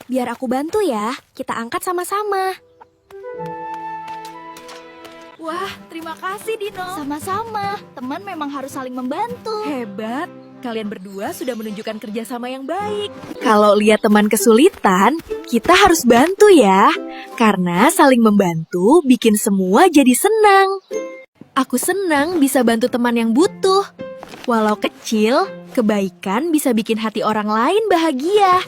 Biar aku bantu ya, kita angkat sama-sama. Wah, terima kasih Dino. Sama-sama, teman memang harus saling membantu. Hebat, kalian berdua sudah menunjukkan kerjasama yang baik. Kalau lihat teman kesulitan, kita harus bantu ya. Karena saling membantu bikin semua jadi senang. Aku senang bisa bantu teman yang butuh. Walau kecil, kebaikan bisa bikin hati orang lain bahagia.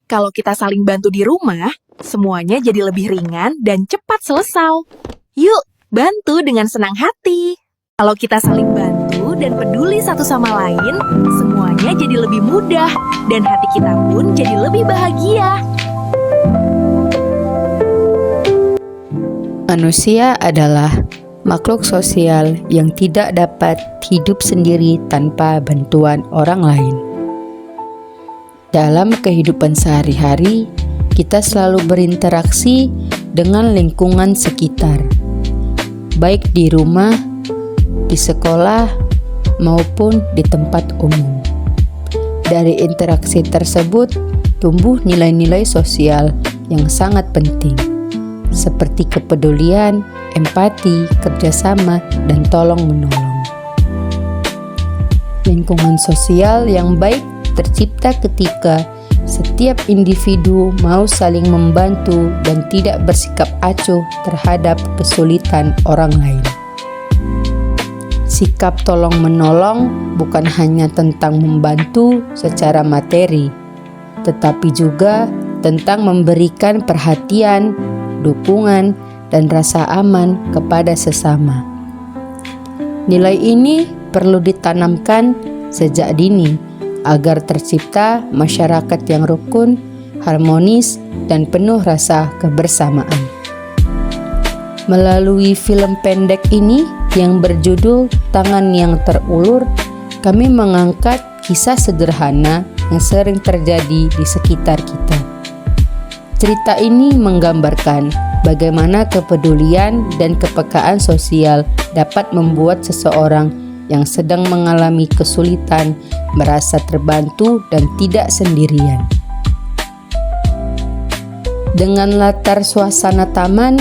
Kalau kita saling bantu di rumah, semuanya jadi lebih ringan dan cepat selesai. Yuk, bantu dengan senang hati. Kalau kita saling bantu dan peduli satu sama lain, semuanya jadi lebih mudah dan hati kita pun jadi lebih bahagia. Manusia adalah makhluk sosial yang tidak dapat hidup sendiri tanpa bantuan orang lain. Dalam kehidupan sehari-hari, kita selalu berinteraksi dengan lingkungan sekitar, baik di rumah, di sekolah, maupun di tempat umum. Dari interaksi tersebut, tumbuh nilai-nilai sosial yang sangat penting, seperti kepedulian, empati, kerjasama, dan tolong-menolong. Lingkungan sosial yang baik tercipta ketika setiap individu mau saling membantu dan tidak bersikap acuh terhadap kesulitan orang lain. Sikap tolong-menolong bukan hanya tentang membantu secara materi, tetapi juga tentang memberikan perhatian, dukungan, dan rasa aman kepada sesama. Nilai ini perlu ditanamkan sejak dini agar tercipta masyarakat yang rukun, harmonis, dan penuh rasa kebersamaan. Melalui film pendek ini yang berjudul Tangan yang Terulur, kami mengangkat kisah sederhana yang sering terjadi di sekitar kita. Cerita ini menggambarkan bagaimana kepedulian dan kepekaan sosial dapat membuat seseorang yang sedang mengalami kesulitan merasa terbantu dan tidak sendirian. Dengan latar suasana taman,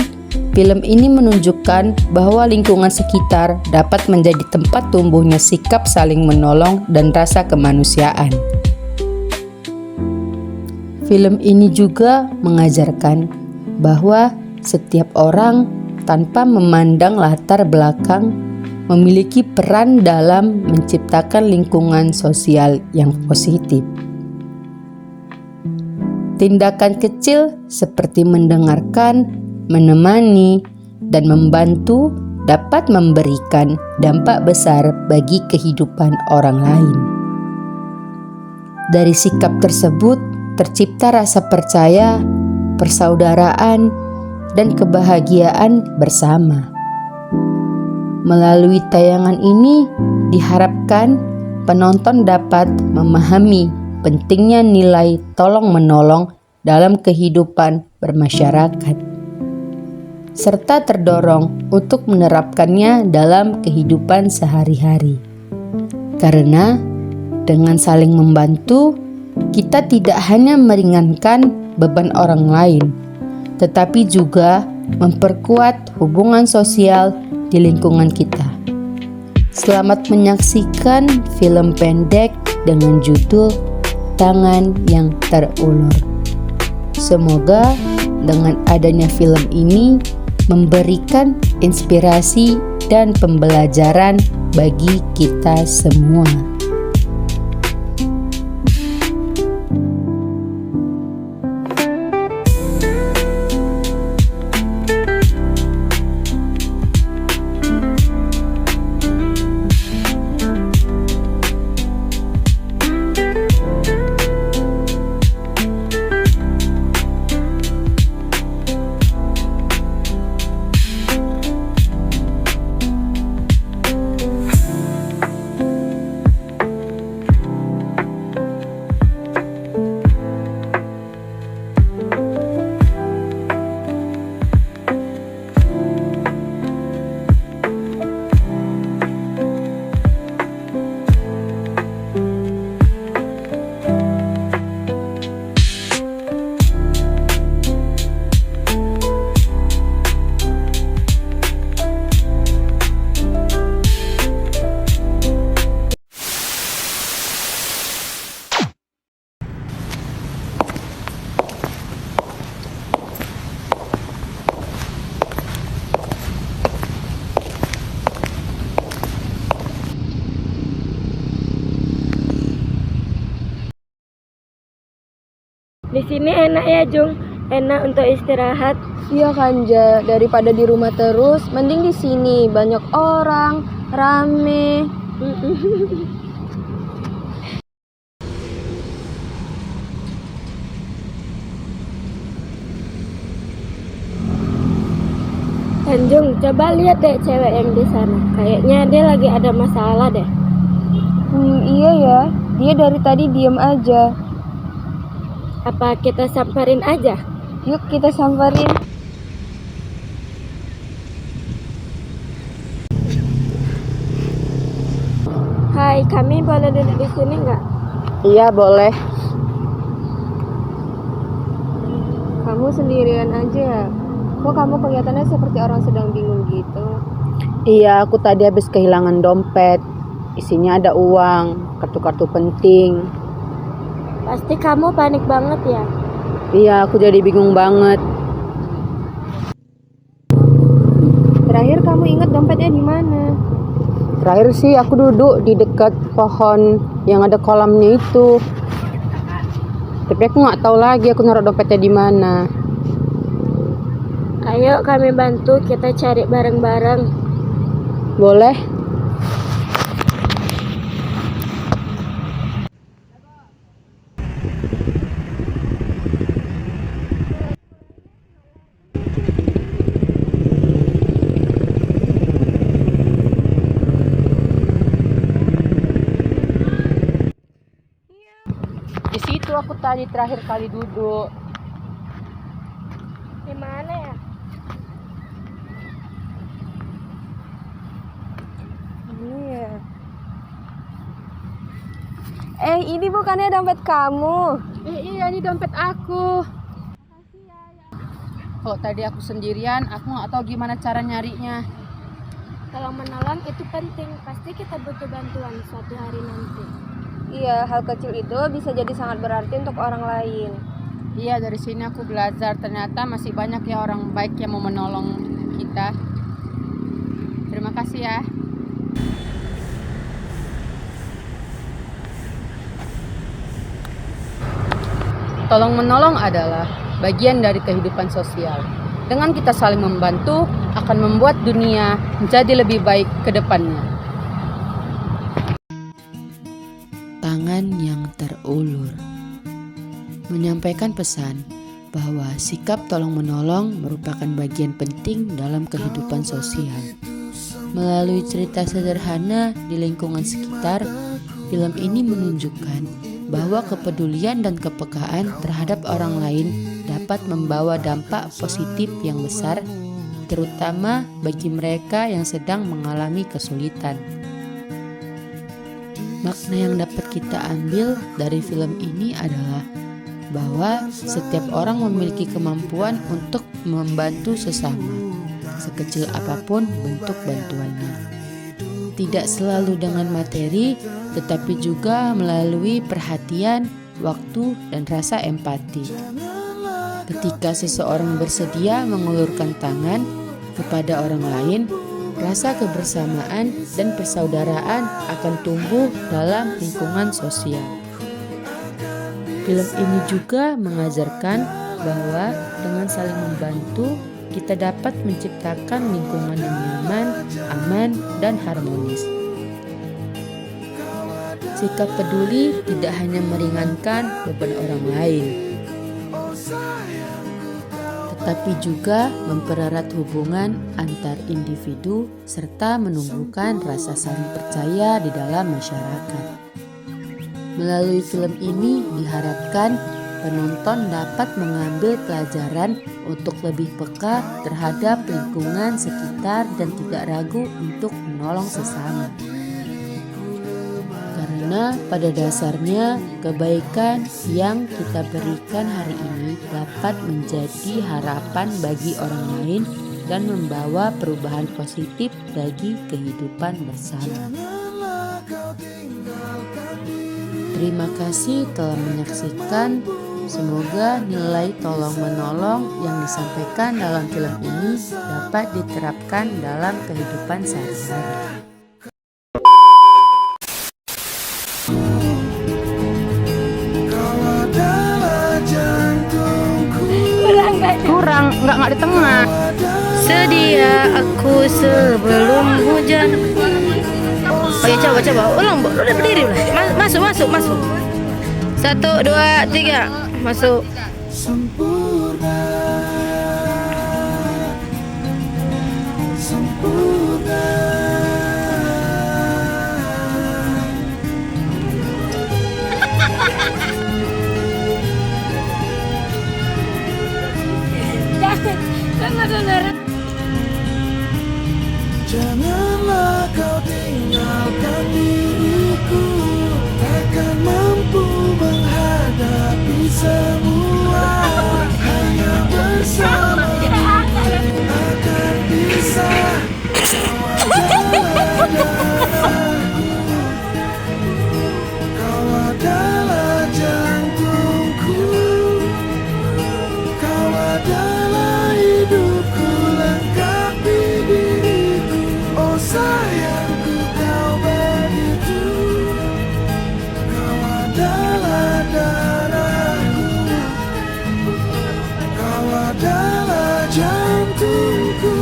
film ini menunjukkan bahwa lingkungan sekitar dapat menjadi tempat tumbuhnya sikap saling menolong dan rasa kemanusiaan. Film ini juga mengajarkan bahwa setiap orang tanpa memandang latar belakang memiliki peran dalam menciptakan lingkungan sosial yang positif. Tindakan kecil seperti mendengarkan, menemani, dan membantu dapat memberikan dampak besar bagi kehidupan orang lain. Dari sikap tersebut tercipta rasa percaya, persaudaraan, dan kebahagiaan bersama. Melalui tayangan ini, diharapkan penonton dapat memahami pentingnya nilai tolong-menolong dalam kehidupan bermasyarakat, serta terdorong untuk menerapkannya dalam kehidupan sehari-hari. Karena dengan saling membantu, kita tidak hanya meringankan beban orang lain, tetapi juga memperkuat hubungan sosial di lingkungan kita. Selamat menyaksikan film pendek dengan judul Tangan yang Terulur. Semoga dengan adanya film ini memberikan inspirasi dan pembelajaran bagi kita semua. Di sini enak ya, Jung. Enak untuk istirahat. Iya Kanja, daripada di rumah terus, mending di sini banyak orang, rame. Tanjung, coba lihat deh cewek yang di sana. Kayaknya dia lagi ada masalah deh. Iya ya, dia dari tadi diem aja. Apa kita samperin aja? Yuk kita samperin. Hai, kami boleh duduk di sini nggak? Iya, boleh. Kamu sendirian aja. Kok kamu kelihatannya seperti orang sedang bingung gitu? Iya, aku tadi habis kehilangan dompet. Isinya ada uang, kartu-kartu penting. Pasti kamu panik banget ya? Iya, aku jadi bingung banget. Terakhir kamu ingat dompetnya di mana? Terakhir sih aku duduk di dekat pohon yang ada kolamnya itu. Tapi aku nggak tahu lagi aku naruh dompetnya di mana. Ayo kami bantu, kita cari bareng-bareng. Boleh? Di situ aku tadi terakhir kali duduk. Di mana ya? Ini ya. Ini bukannya dompet kamu? Iya, ini dompet aku. Kalau tadi aku sendirian, aku nggak tahu gimana cara nyarinya. Kalau menolong itu penting, pasti kita butuh bantuan suatu hari nanti. Iya, hal kecil itu bisa jadi sangat berarti untuk orang lain. Iya, dari sini aku belajar ternyata masih banyak ya orang baik yang mau menolong kita. Terima kasih ya. Tolong menolong adalah bagian dari kehidupan sosial. Dengan kita saling membantu akan membuat dunia menjadi lebih baik ke depannya. Tangan yang terulur menyampaikan pesan bahwa sikap tolong-menolong merupakan bagian penting dalam kehidupan sosial. Melalui cerita sederhana di lingkungan sekitar, film ini menunjukkan bahwa kepedulian dan kepekaan terhadap orang lain dapat membawa dampak positif yang besar, terutama bagi mereka yang sedang mengalami kesulitan. Makna yang dapat kita ambil dari film ini adalah bahwa setiap orang memiliki kemampuan untuk membantu sesama, sekecil apapun bentuk bantuannya. Tidak selalu dengan materi, tetapi juga melalui perhatian, waktu, dan rasa empati. Ketika seseorang bersedia mengulurkan tangan kepada orang lain, rasa kebersamaan dan persaudaraan akan tumbuh dalam lingkungan sosial. Film ini juga mengajarkan bahwa dengan saling membantu, kita dapat menciptakan lingkungan yang nyaman, aman, dan harmonis. Sikap peduli tidak hanya meringankan beban orang lain, tetapi juga mempererat hubungan antar individu serta menumbuhkan rasa saling percaya di dalam masyarakat. Melalui film ini diharapkan penonton dapat mengambil pelajaran untuk lebih peka terhadap lingkungan sekitar dan tidak ragu untuk menolong sesama. Karena pada dasarnya kebaikan yang kita berikan hari ini dapat menjadi harapan bagi orang lain dan membawa perubahan positif bagi kehidupan bersama. Terima kasih telah menyaksikan. Semoga nilai tolong-menolong yang disampaikan dalam film ini dapat diterapkan dalam kehidupan sehari-hari. Kau adalah janji kurang, nggak di tengah. Sedia aku sebelum hujan. Oh ya, coba ulang, Bu. Udah berdiri udah. Masuk. 1, 2, 3. Masuk. Janganlah kau tinggalkan diriku, takkan mampu menghadapi semua. Hanya bersama akan bisa. Kau adalah jantungku, kau adalah hidupku, lengkapi diriku. Oh sayangku, kau begitu. Kau adalah darahku, kau adalah jantungku,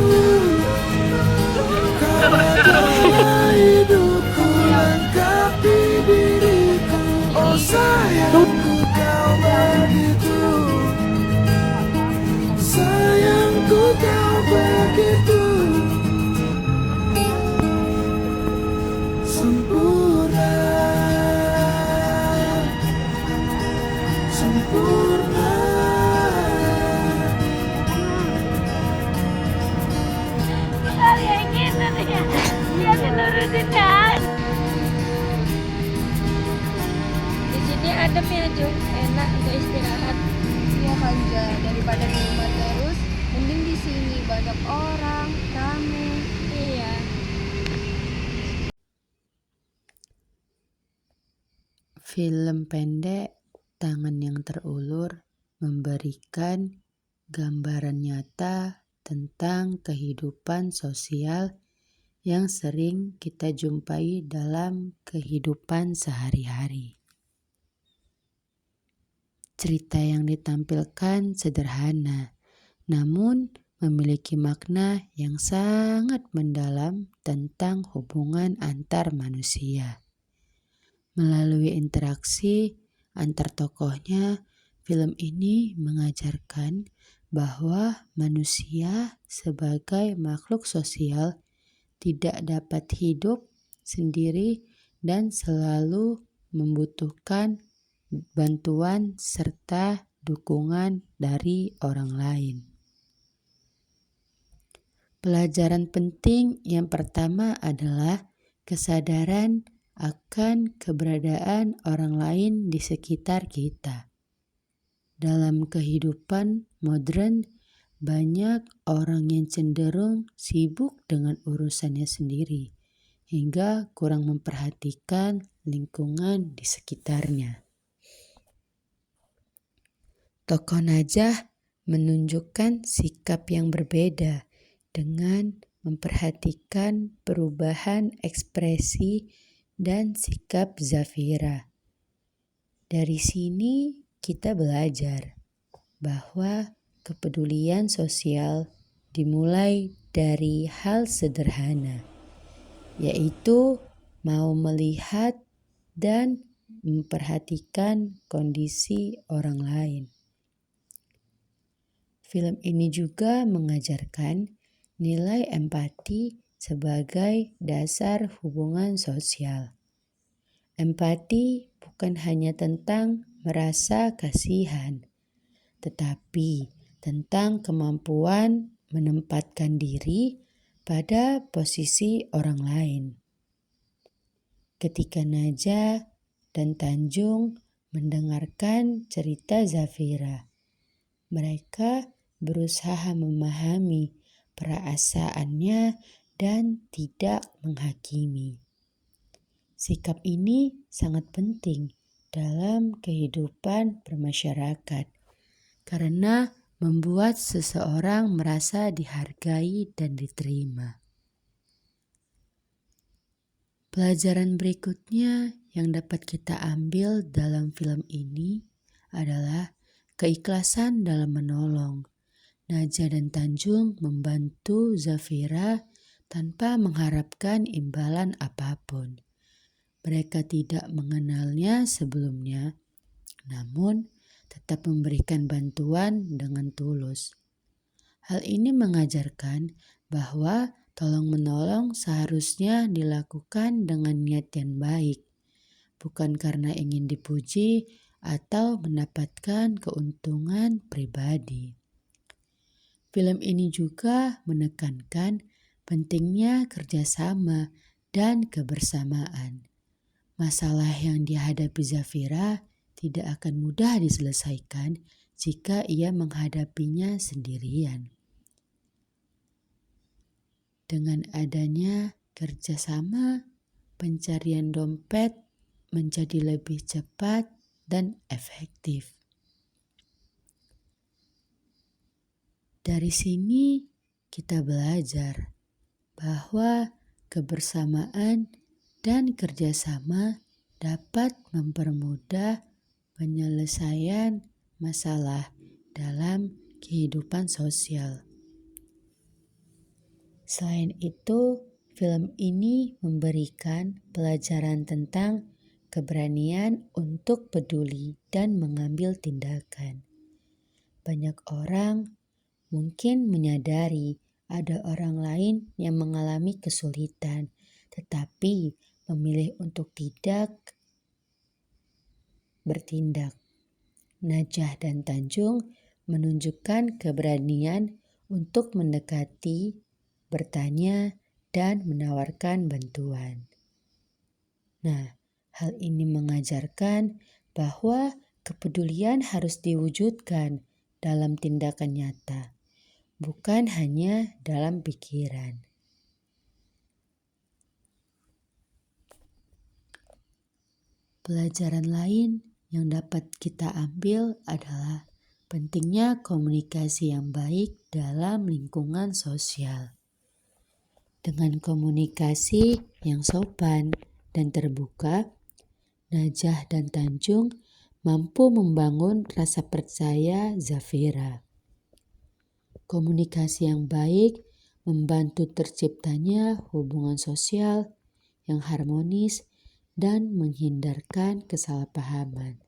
kau adalah hidupku, lengkapi diriku. Oh sayangku, kau begitu. Sayangku, kau begitu. Sempurna, sempurna. Di sini adem ya Jung, enak untuk istirahat. Iya Hanja, daripada di rumah terus, mending di sini banyak orang, rame. Iya. Film pendek Tangan yang Terulur memberikan gambaran nyata tentang kehidupan sosial yang sering kita jumpai dalam kehidupan sehari-hari. Cerita yang ditampilkan sederhana, namun memiliki makna yang sangat mendalam tentang hubungan antar manusia. Melalui interaksi antar tokohnya, film ini mengajarkan bahwa manusia sebagai makhluk sosial tidak dapat hidup sendiri dan selalu membutuhkan bantuan serta dukungan dari orang lain. Pelajaran penting yang pertama adalah kesadaran akan keberadaan orang lain di sekitar kita. Dalam kehidupan modern, banyak orang yang cenderung sibuk dengan urusannya sendiri, hingga kurang memperhatikan lingkungan di sekitarnya. Tokoh Najah menunjukkan sikap yang berbeda dengan memperhatikan perubahan ekspresi dan sikap Zafira. Dari sini kita belajar bahwa kepedulian sosial dimulai dari hal sederhana, yaitu mau melihat dan memperhatikan kondisi orang lain. Film ini juga mengajarkan nilai empati sebagai dasar hubungan sosial. Empati bukan hanya tentang merasa kasihan, tetapi tentang kemampuan menempatkan diri pada posisi orang lain. Ketika Najah dan Tanjung mendengarkan cerita Zafira, mereka berusaha memahami perasaannya dan tidak menghakimi. Sikap ini sangat penting dalam kehidupan bermasyarakat karena membuat seseorang merasa dihargai dan diterima. Pelajaran berikutnya yang dapat kita ambil dalam film ini adalah keikhlasan dalam menolong. Najah dan Tanjung membantu Zafira tanpa mengharapkan imbalan apapun. Mereka tidak mengenalnya sebelumnya, namun tetap memberikan bantuan dengan tulus. Hal ini mengajarkan bahwa tolong-menolong seharusnya dilakukan dengan niat yang baik, bukan karena ingin dipuji atau mendapatkan keuntungan pribadi. Film ini juga menekankan pentingnya kerjasama dan kebersamaan. Masalah yang dihadapi Zafira tidak akan mudah diselesaikan jika ia menghadapinya sendirian. Dengan adanya kerjasama, pencarian dompet menjadi lebih cepat dan efektif. Dari sini kita belajar bahwa kebersamaan dan kerjasama dapat mempermudah penyelesaian masalah dalam kehidupan sosial. Selain itu, film ini memberikan pelajaran tentang keberanian untuk peduli dan mengambil tindakan. Banyak orang mungkin menyadari ada orang lain yang mengalami kesulitan, tetapi memilih untuk tidak bertindak. Najah dan Tanjung menunjukkan keberanian untuk mendekati, bertanya, dan menawarkan bantuan. Nah, hal ini mengajarkan bahwa kepedulian harus diwujudkan dalam tindakan nyata, bukan hanya dalam pikiran. Pelajaran lain yang dapat kita ambil adalah pentingnya komunikasi yang baik dalam lingkungan sosial. Dengan komunikasi yang sopan dan terbuka, Najah dan Tanjung mampu membangun rasa percaya Zafira. Komunikasi yang baik membantu terciptanya hubungan sosial yang harmonis dan menghindarkan kesalahpahaman.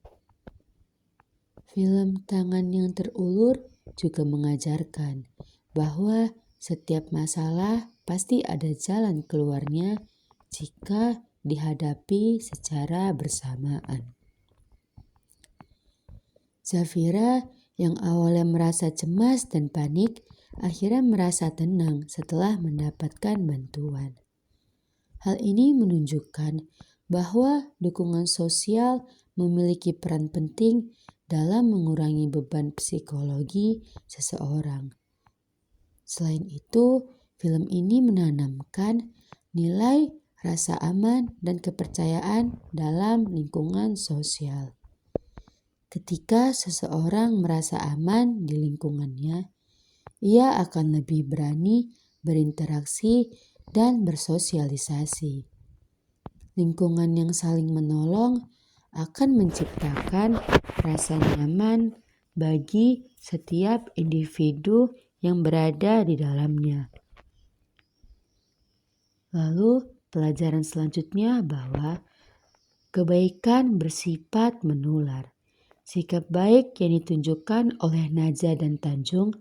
Film Tangan yang Terulur juga mengajarkan bahwa setiap masalah pasti ada jalan keluarnya jika dihadapi secara bersamaan. Zafira yang awalnya merasa cemas dan panik, akhirnya merasa tenang setelah mendapatkan bantuan. Hal ini menunjukkan bahwa dukungan sosial memiliki peran penting dalam mengurangi beban psikologi seseorang. Selain itu, film ini menanamkan nilai rasa aman dan kepercayaan dalam lingkungan sosial. Ketika seseorang merasa aman di lingkungannya, ia akan lebih berani berinteraksi dan bersosialisasi. Lingkungan yang saling menolong akan menciptakan rasa nyaman bagi setiap individu yang berada di dalamnya. Lalu, pelajaran selanjutnya bahwa kebaikan bersifat menular. Sikap baik yang ditunjukkan oleh Najah dan Tanjung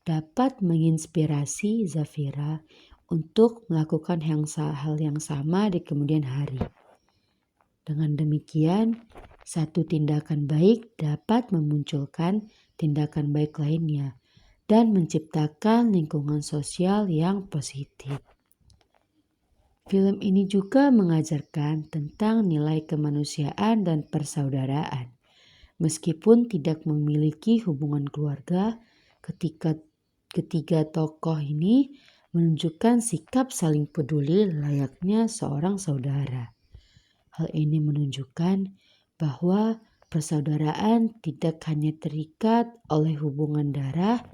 dapat menginspirasi Zafira untuk melakukan hal yang sama di kemudian hari. Dengan demikian, satu tindakan baik dapat memunculkan tindakan baik lainnya dan menciptakan lingkungan sosial yang positif. Film ini juga mengajarkan tentang nilai kemanusiaan dan persaudaraan. Meskipun tidak memiliki hubungan keluarga, ketiga tokoh ini menunjukkan sikap saling peduli layaknya seorang saudara. Hal ini menunjukkan bahwa persaudaraan tidak hanya terikat oleh hubungan darah,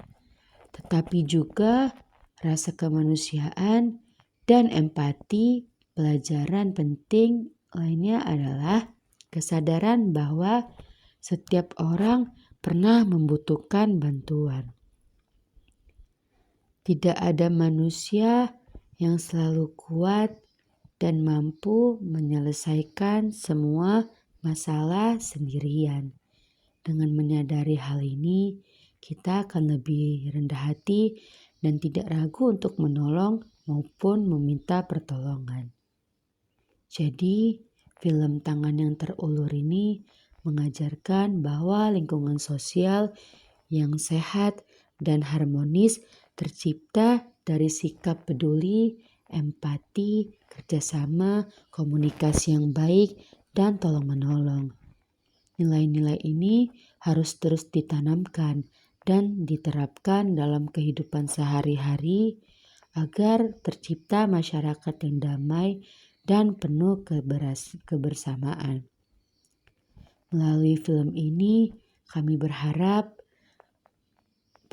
tetapi juga rasa kemanusiaan dan empati. Pelajaran penting lainnya adalah kesadaran bahwa setiap orang pernah membutuhkan bantuan. Tidak ada manusia yang selalu kuat dan mampu menyelesaikan semua masalah sendirian. Dengan menyadari hal ini, kita akan lebih rendah hati dan tidak ragu untuk menolong maupun meminta pertolongan. Jadi, film Tangan yang Terulur ini mengajarkan bahwa lingkungan sosial yang sehat dan harmonis tercipta dari sikap peduli, empati, kerjasama, komunikasi yang baik, dan tolong-menolong. Nilai-nilai ini harus terus ditanamkan dan diterapkan dalam kehidupan sehari-hari agar tercipta masyarakat yang damai dan penuh kebersamaan. Melalui film ini, kami berharap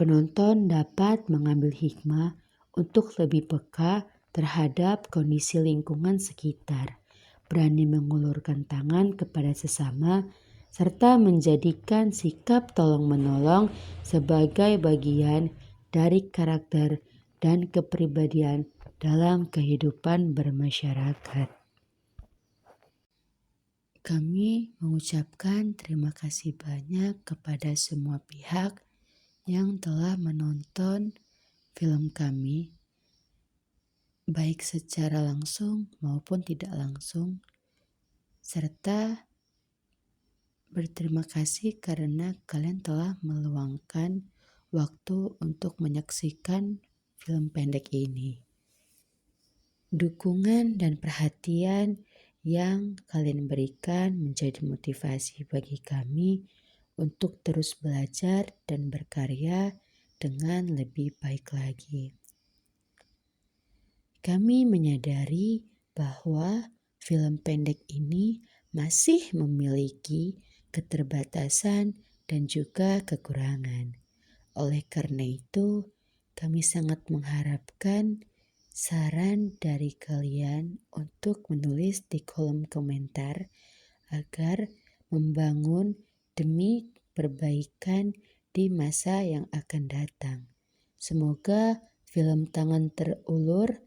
penonton dapat mengambil hikmah untuk lebih peka terhadap kondisi lingkungan sekitar, berani mengulurkan tangan kepada sesama, serta menjadikan sikap tolong-menolong sebagai bagian dari karakter dan kepribadian dalam kehidupan bermasyarakat. Kami mengucapkan terima kasih banyak kepada semua pihak yang telah menonton film kami, baik secara langsung maupun tidak langsung, serta berterima kasih karena kalian telah meluangkan waktu untuk menyaksikan film pendek ini. Dukungan dan perhatian yang kalian berikan menjadi motivasi bagi kami untuk terus belajar dan berkarya dengan lebih baik lagi. Kami menyadari bahwa film pendek ini masih memiliki keterbatasan dan juga kekurangan. Oleh karena itu, kami sangat mengharapkan saran dari kalian untuk menulis di kolom komentar agar membangun demi perbaikan di masa yang akan datang. Semoga film Tangan Terulur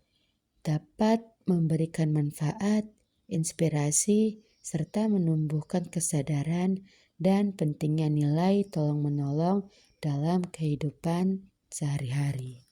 dapat memberikan manfaat, inspirasi, serta menumbuhkan kesadaran dan pentingnya nilai tolong-menolong dalam kehidupan sehari-hari.